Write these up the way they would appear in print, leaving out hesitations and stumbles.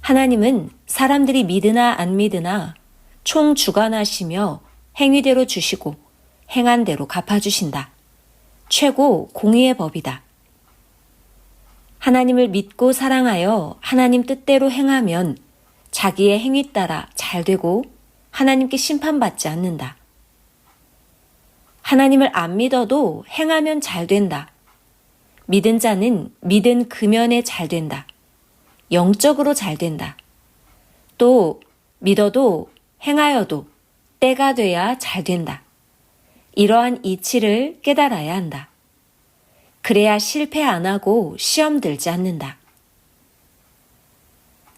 하나님은 사람들이 믿으나 안 믿으나 총주관하시며 행위대로 주시고 행한 대로 갚아주신다. 최고 공의의 법이다. 하나님을 믿고 사랑하여 하나님 뜻대로 행하면 자기의 행위 따라 잘 되고 하나님께 심판받지 않는다. 하나님을 안 믿어도 행하면 잘 된다. 믿은 자는 믿은 금연에 잘 된다. 영적으로 잘 된다. 또 믿어도 행하여도 때가 돼야 잘 된다. 이러한 이치를 깨달아야 한다. 그래야 실패 안 하고 시험 들지 않는다.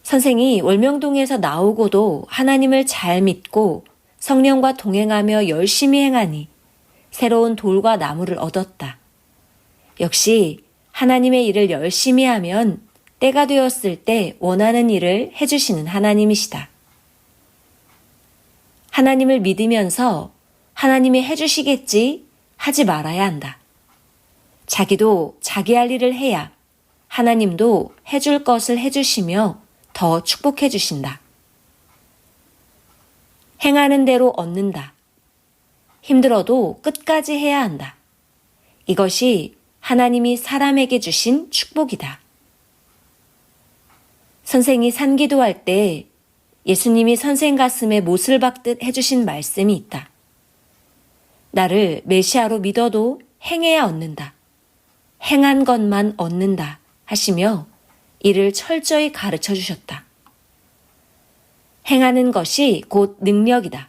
선생이 월명동에서 나오고도 하나님을 잘 믿고 성령과 동행하며 열심히 행하니 새로운 돌과 나무를 얻었다. 역시 하나님의 일을 열심히 하면 때가 되었을 때 원하는 일을 해주시는 하나님이시다. 하나님을 믿으면서 하나님이 해주시겠지 하지 말아야 한다. 자기도 자기 할 일을 해야 하나님도 해줄 것을 해주시며 더 축복해 주신다. 행하는 대로 얻는다. 힘들어도 끝까지 해야 한다. 이것이 하나님이 사람에게 주신 축복이다. 선생이 산기도할 때 예수님이 선생 가슴에 못을 박듯 해주신 말씀이 있다. 나를 메시아로 믿어도 행해야 얻는다. 행한 것만 얻는다 하시며 이를 철저히 가르쳐 주셨다. 행하는 것이 곧 능력이다.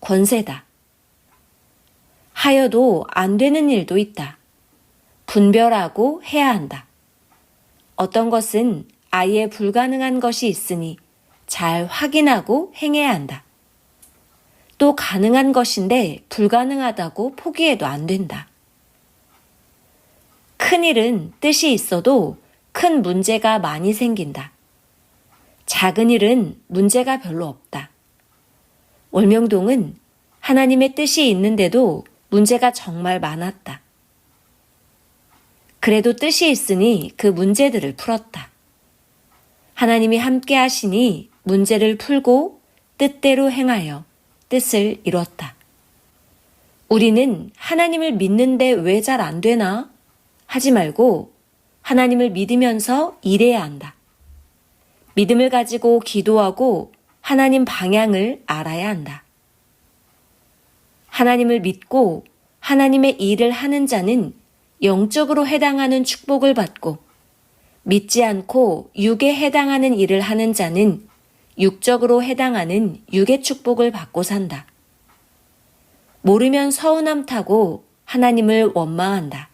권세다. 하여도 안 되는 일도 있다. 분별하고 해야 한다. 어떤 것은 아예 불가능한 것이 있으니 잘 확인하고 행해야 한다. 또 가능한 것인데 불가능하다고 포기해도 안 된다. 큰 일은 뜻이 있어도 큰 문제가 많이 생긴다. 작은 일은 문제가 별로 없다. 월명동은 하나님의 뜻이 있는데도 문제가 정말 많았다. 그래도 뜻이 있으니 그 문제들을 풀었다. 하나님이 함께 하시니 문제를 풀고 뜻대로 행하여 뜻을 이뤘다. 우리는 하나님을 믿는데 왜 잘 안 되나? 하지 말고 하나님을 믿으면서 일해야 한다. 믿음을 가지고 기도하고 하나님 방향을 알아야 한다. 하나님을 믿고 하나님의 일을 하는 자는 영적으로 해당하는 축복을 받고 믿지 않고 육에 해당하는 일을 하는 자는 육적으로 해당하는 육의 축복을 받고 산다. 모르면 서운함 타고 하나님을 원망한다.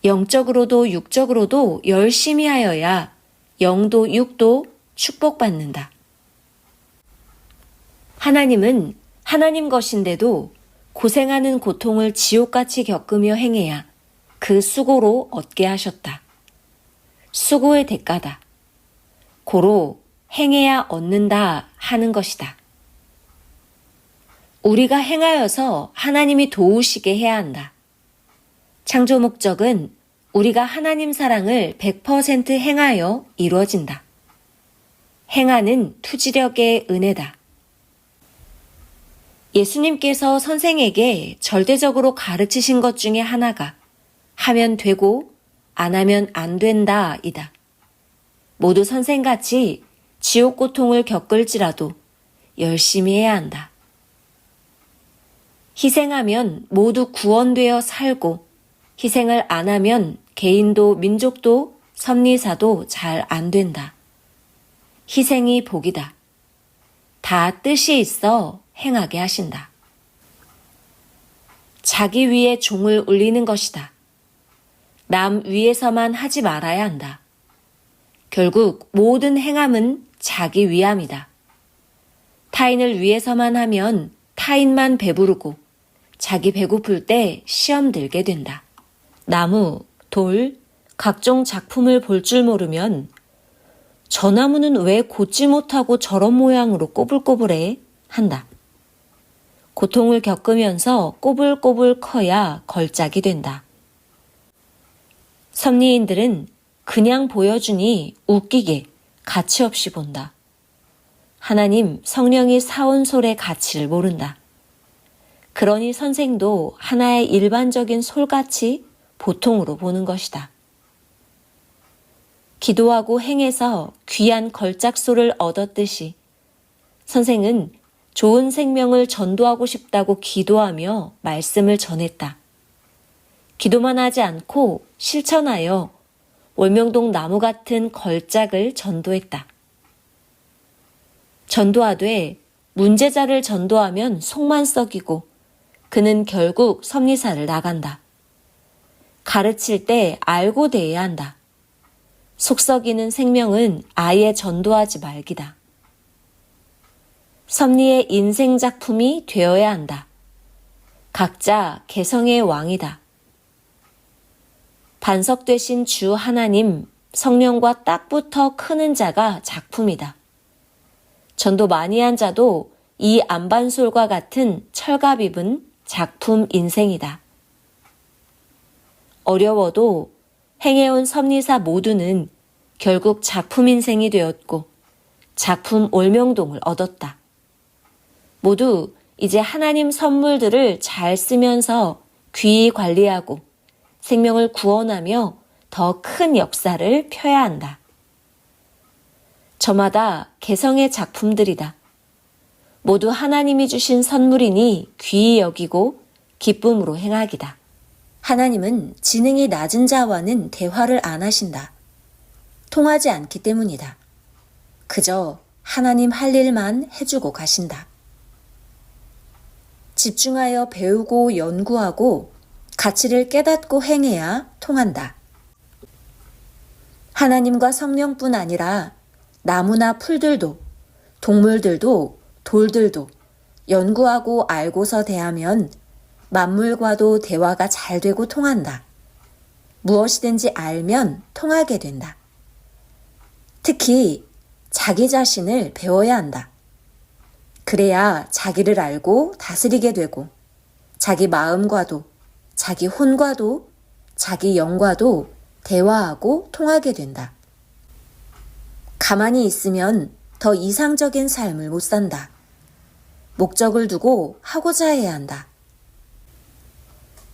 영적으로도 육적으로도 열심히 하여야 영도 육도 축복받는다. 하나님은 하나님 것인데도 고생하는 고통을 지옥같이 겪으며 행해야 그 수고로 얻게 하셨다. 수고의 대가다. 고로 행해야 얻는다 하는 것이다. 우리가 행하여서 하나님이 도우시게 해야 한다. 창조 목적은 우리가 하나님 사랑을 100% 행하여 이루어진다. 행하는 투지력의 은혜다. 예수님께서 선생에게 절대적으로 가르치신 것 중에 하나가 하면 되고 안 하면 안 된다 이다. 모두 선생같이 지옥 고통을 겪을지라도 열심히 해야 한다. 희생하면 모두 구원되어 살고 희생을 안 하면 개인도 민족도 섭리사도 잘 안 된다. 희생이 복이다. 다 뜻이 있어 행하게 하신다. 자기 위에 종을 울리는 것이다. 남 위에서만 하지 말아야 한다. 결국 모든 행함은 자기 위함이다. 타인을 위해서만 하면 타인만 배부르고 자기 배고플 때 시험 들게 된다. 나무, 돌, 각종 작품을 볼 줄 모르면 저 나무는 왜 곧지 못하고 저런 모양으로 꼬불꼬불해? 한다. 고통을 겪으면서 꼬불꼬불 커야 걸작이 된다. 섭리인들은 그냥 보여주니 웃기게 가치없이 본다. 하나님 성령이 사온 솔의 가치를 모른다. 그러니 선생도 하나의 일반적인 솔같이 보통으로 보는 것이다. 기도하고 행해서 귀한 걸작솔을 얻었듯이 선생은 좋은 생명을 전도하고 싶다고 기도하며 말씀을 전했다. 기도만 하지 않고 실천하여 월명동 나무 같은 걸작을 전도했다. 전도하되 문제자를 전도하면 속만 썩이고 그는 결국 섭리사를 나간다. 가르칠 때 알고 대해야 한다. 속 썩이는 생명은 아예 전도하지 말기다. 섭리의 인생 작품이 되어야 한다. 각자 개성의 왕이다. 반석 되신 주 하나님, 성령과 딱 붙어 크는 자가 작품이다. 전도 많이 한 자도 이 안반솔과 같은 철갑 입은 작품 인생이다. 어려워도 행해온 섭리사 모두는 결국 작품 인생이 되었고 작품 올명동을 얻었다. 모두 이제 하나님 선물들을 잘 쓰면서 귀히 관리하고 생명을 구원하며 더 큰 역사를 펴야 한다. 저마다 개성의 작품들이다. 모두 하나님이 주신 선물이니 귀히 여기고 기쁨으로 행하기다. 하나님은 지능이 낮은 자와는 대화를 안 하신다. 통하지 않기 때문이다. 그저 하나님 할 일만 해주고 가신다. 집중하여 배우고 연구하고 가치를 깨닫고 행해야 통한다. 하나님과 성령뿐 아니라 나무나 풀들도, 동물들도, 돌들도 연구하고 알고서 대하면 만물과도 대화가 잘 되고 통한다. 무엇이든지 알면 통하게 된다. 특히 자기 자신을 배워야 한다. 그래야 자기를 알고 다스리게 되고 자기 마음과도 자기 혼과도 자기 영과도 대화하고 통하게 된다. 가만히 있으면 더 이상적인 삶을 못 산다. 목적을 두고 하고자 해야 한다.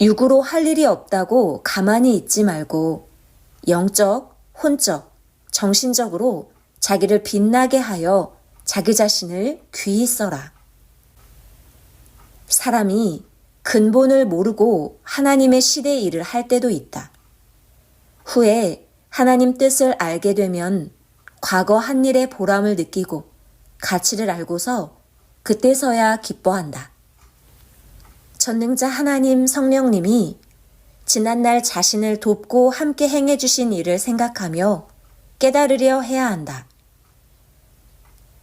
육으로 할 일이 없다고 가만히 있지 말고 영적, 혼적, 정신적으로 자기를 빛나게 하여 자기 자신을 귀히 써라. 사람이 근본을 모르고 하나님의 시대의 일을 할 때도 있다. 후에 하나님 뜻을 알게 되면 과거 한 일의 보람을 느끼고 가치를 알고서 그때서야 기뻐한다. 전능자 하나님 성령님이 지난날 자신을 돕고 함께 행해주신 일을 생각하며 깨달으려 해야 한다.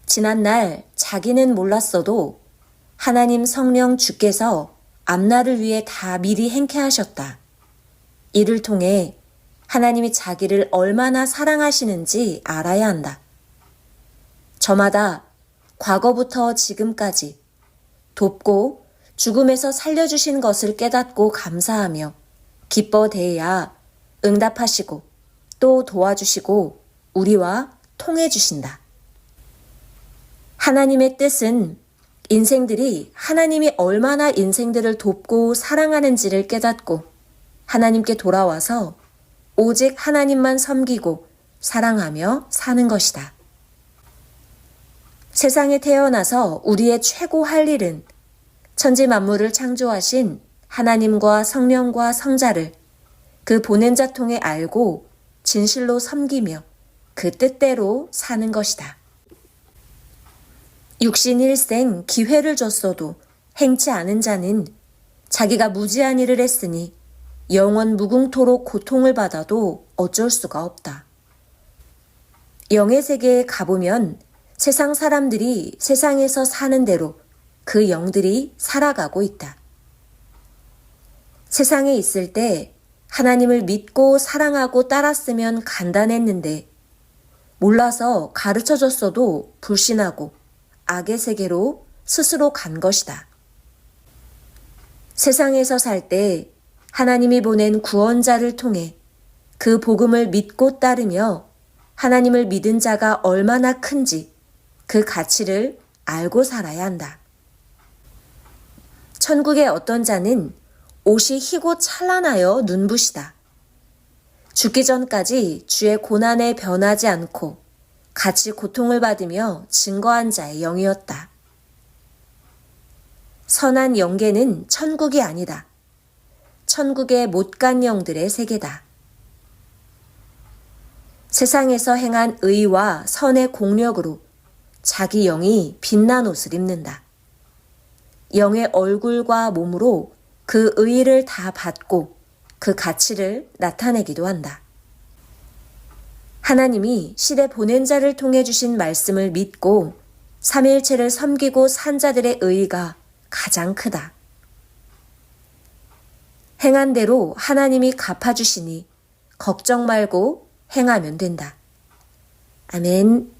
지난날 자기는 몰랐어도 하나님 성령 주께서 앞날을 위해 다 미리 행케 하셨다. 이를 통해 하나님이 자기를 얼마나 사랑하시는지 알아야 한다. 저마다 과거부터 지금까지 돕고 죽음에서 살려주신 것을 깨닫고 감사하며 기뻐 대해야 응답하시고 또 도와주시고 우리와 통해 주신다. 하나님의 뜻은 인생들이 하나님이 얼마나 인생들을 돕고 사랑하는지를 깨닫고 하나님께 돌아와서 오직 하나님만 섬기고 사랑하며 사는 것이다. 세상에 태어나서 우리의 최고 할 일은 천지 만물을 창조하신 하나님과 성령과 성자를 그 보낸 자 통해 알고 진실로 섬기며 그 뜻대로 사는 것이다. 육신 일생 기회를 줬어도 행치 않은 자는 자기가 무지한 일을 했으니 영원 무궁토록 고통을 받아도 어쩔 수가 없다. 영의 세계에 가보면 세상 사람들이 세상에서 사는 대로 그 영들이 살아가고 있다. 세상에 있을 때 하나님을 믿고 사랑하고 따랐으면 간단했는데 몰라서 가르쳐줬어도 불신하고 악의 세계로 스스로 간 것이다. 세상에서 살 때 하나님이 보낸 구원자를 통해 그 복음을 믿고 따르며 하나님을 믿은 자가 얼마나 큰지 그 가치를 알고 살아야 한다. 천국의 어떤 자는 옷이 희고 찬란하여 눈부시다. 죽기 전까지 주의 고난에 변하지 않고 같이 고통을 받으며 증거한 자의 영이었다. 선한 영계는 천국이 아니다. 천국의 못간 영들의 세계다. 세상에서 행한 의와 선의 공력으로 자기 영이 빛난 옷을 입는다. 영의 얼굴과 몸으로 그 의의를 다 받고 그 가치를 나타내기도 한다. 하나님이 시대 보낸 자를 통해 주신 말씀을 믿고 삼위일체를 섬기고 산 자들의 의의가 가장 크다. 행한 대로 하나님이 갚아주시니 걱정 말고 행하면 된다. 아멘.